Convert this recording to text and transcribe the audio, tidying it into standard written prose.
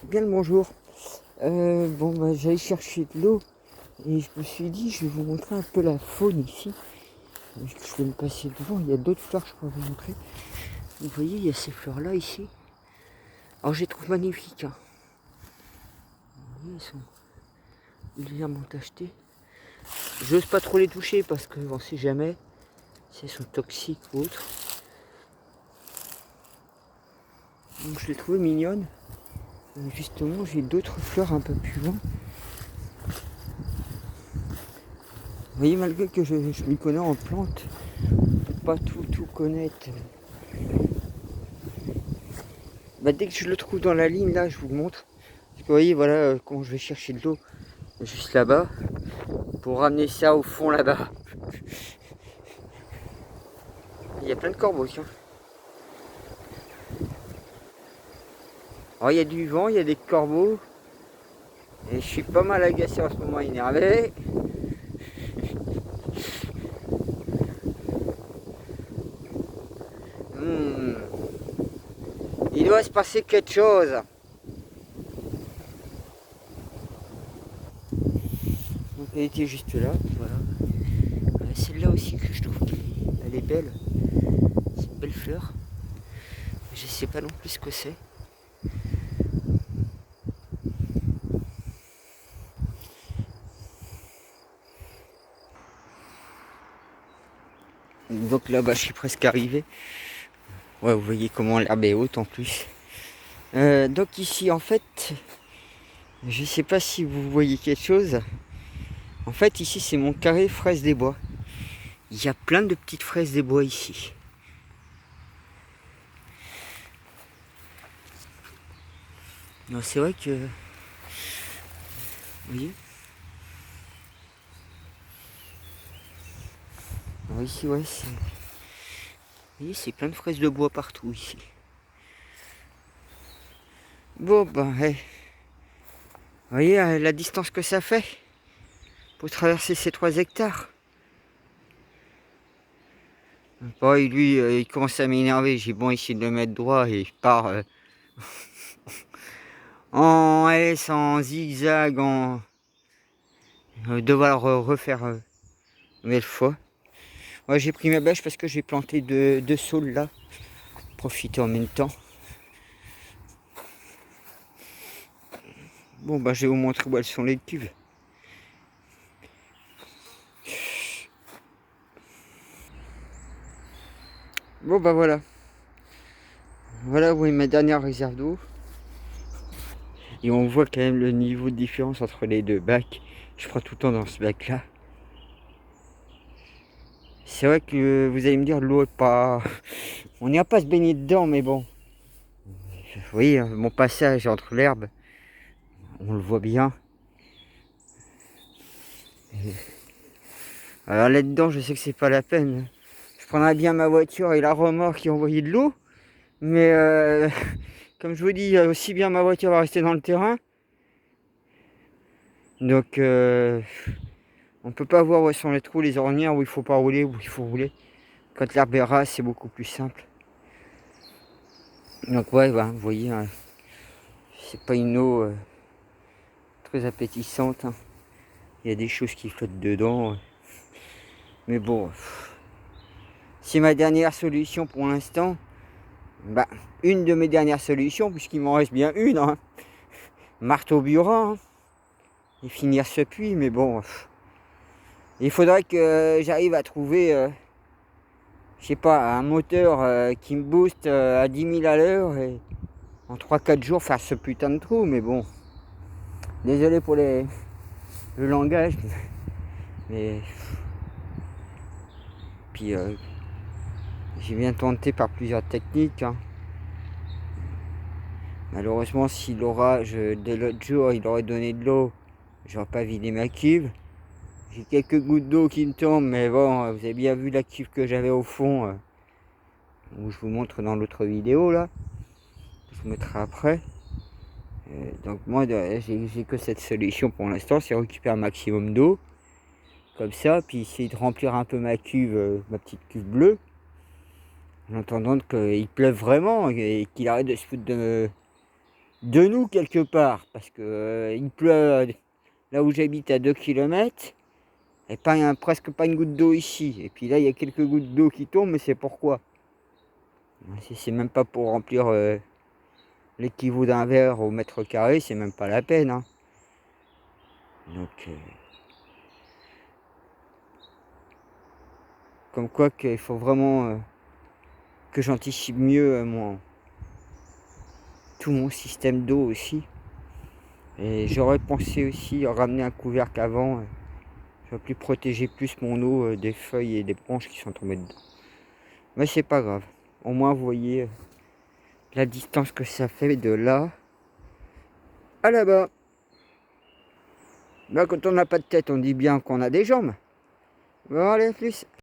Bien le bonjour. J'allais chercher de l'eau et je me suis dit, je vais vous montrer un peu la faune ici. Je vais me passer devant, il y a d'autres fleurs que je pourrais vous montrer. Vous voyez, il y a ces fleurs-là ici. Alors je les trouve magnifiques. Hein. Vous voyez, elles sont légèrement tachetées. J'ose pas trop les toucher parce qu'on ne sait jamais si elles sont toxiques ou autres. Donc je les trouve mignonnes. Et justement, j'ai d'autres fleurs un peu plus loin. Vous voyez, malgré que je m'y connais en plantes, pas tout connaître. Dès que je le trouve dans la ligne, là, je vous le montre. Parce que vous voyez, voilà comment je vais chercher de l'eau juste là-bas pour ramener ça au fond là-bas. Il y a plein de corbeaux, tiens. Alors, il y a du vent, il y a des corbeaux. Et je suis pas mal agacé en ce moment, énervé. Il doit se passer quelque chose. Donc elle était juste là, voilà. Celle-là aussi que je trouve elle est belle. C'est une belle fleur. Je sais pas non plus ce que c'est. Donc là-bas, je suis presque arrivé. Ouais, vous voyez comment l'herbe est haute en plus. Donc ici, en fait, je sais pas si vous voyez quelque chose. En fait, ici, c'est mon carré fraise des bois. Il y a plein de petites fraises des bois ici. Non, c'est vrai que... Vous voyez? Alors ici, ouais, c'est... Vous voyez, c'est plein de fraises de bois partout ici. Bon, vous voyez la distance que ça fait pour traverser ces 3 hectares. Pareil, lui, il commence à m'énerver. J'ai bon essayer de le mettre droit et je pars en S, en zigzag, en... devoir refaire une nouvelle fois. Ouais, j'ai pris ma bêche parce que j'ai planté deux saules là. Profiter en même temps. Bon, je vais vous montrer où elles sont les cuves. Bon, voilà. Voilà où est ma dernière réserve d'eau. Et on voit quand même le niveau de différence entre les deux bacs. Je prends tout le temps dans ce bac là. C'est vrai que vous allez me dire l'eau est pas... On n'ira pas se baigner dedans, mais bon. Vous voyez, mon passage entre l'herbe, on le voit bien. Alors là-dedans, je sais que c'est pas la peine. Je prendrais bien ma voiture et la remorque qui envoyait de l'eau. Mais comme je vous dis, aussi bien ma voiture va rester dans le terrain. Donc on peut pas voir où sont les trous, les ornières, où il faut pas rouler, où il faut rouler. Quand l'herbe est rase, c'est beaucoup plus simple. Donc ouais, vous voyez, c'est pas une eau très appétissante. Hein. Il y a des choses qui flottent dedans. Mais bon, c'est ma dernière solution pour l'instant. Une de mes dernières solutions, puisqu'il m'en reste bien une. Hein. Marteau burin. Hein. Et finir ce puits, mais bon. Il faudrait que j'arrive à trouver, je sais pas, un moteur qui me booste à 10 000 à l'heure et en 3-4 jours faire ce putain de trou, mais bon. Désolé pour le langage, mais... Puis j'ai bien tenté par plusieurs techniques. Hein. Malheureusement, si l'orage de l'autre jour, il aurait donné de l'eau, j'aurais pas vidé ma cuve. J'ai quelques gouttes d'eau qui me tombent, mais bon, vous avez bien vu la cuve que j'avais au fond, où je vous montre dans l'autre vidéo là. Je vous mettrai après. Donc moi, j'ai que cette solution pour l'instant, c'est récupérer un maximum d'eau, comme ça, puis essayer de remplir un peu ma cuve, ma petite cuve bleue, en attendant qu'il pleuve vraiment et qu'il arrête de se foutre de nous quelque part, parce que il pleut là où j'habite à 2 kilomètres, et pas presque pas une goutte d'eau ici. Et puis là, il y a quelques gouttes d'eau qui tombent, mais c'est pourquoi? C'est même pas pour remplir l'équivalent d'un verre au mètre carré, c'est même pas la peine. Hein. Donc, comme quoi qu'il faut vraiment que j'anticipe mieux tout mon système d'eau aussi. Et j'aurais pensé aussi ramener un couvercle avant. J'aurais pu protéger plus mon eau des feuilles et des branches qui sont tombées dedans. Mais c'est pas grave. Au moins, vous voyez la distance que ça fait de là à là-bas. Là, quand on n'a pas de tête, on dit bien qu'on a des jambes. Bon, allez, plus.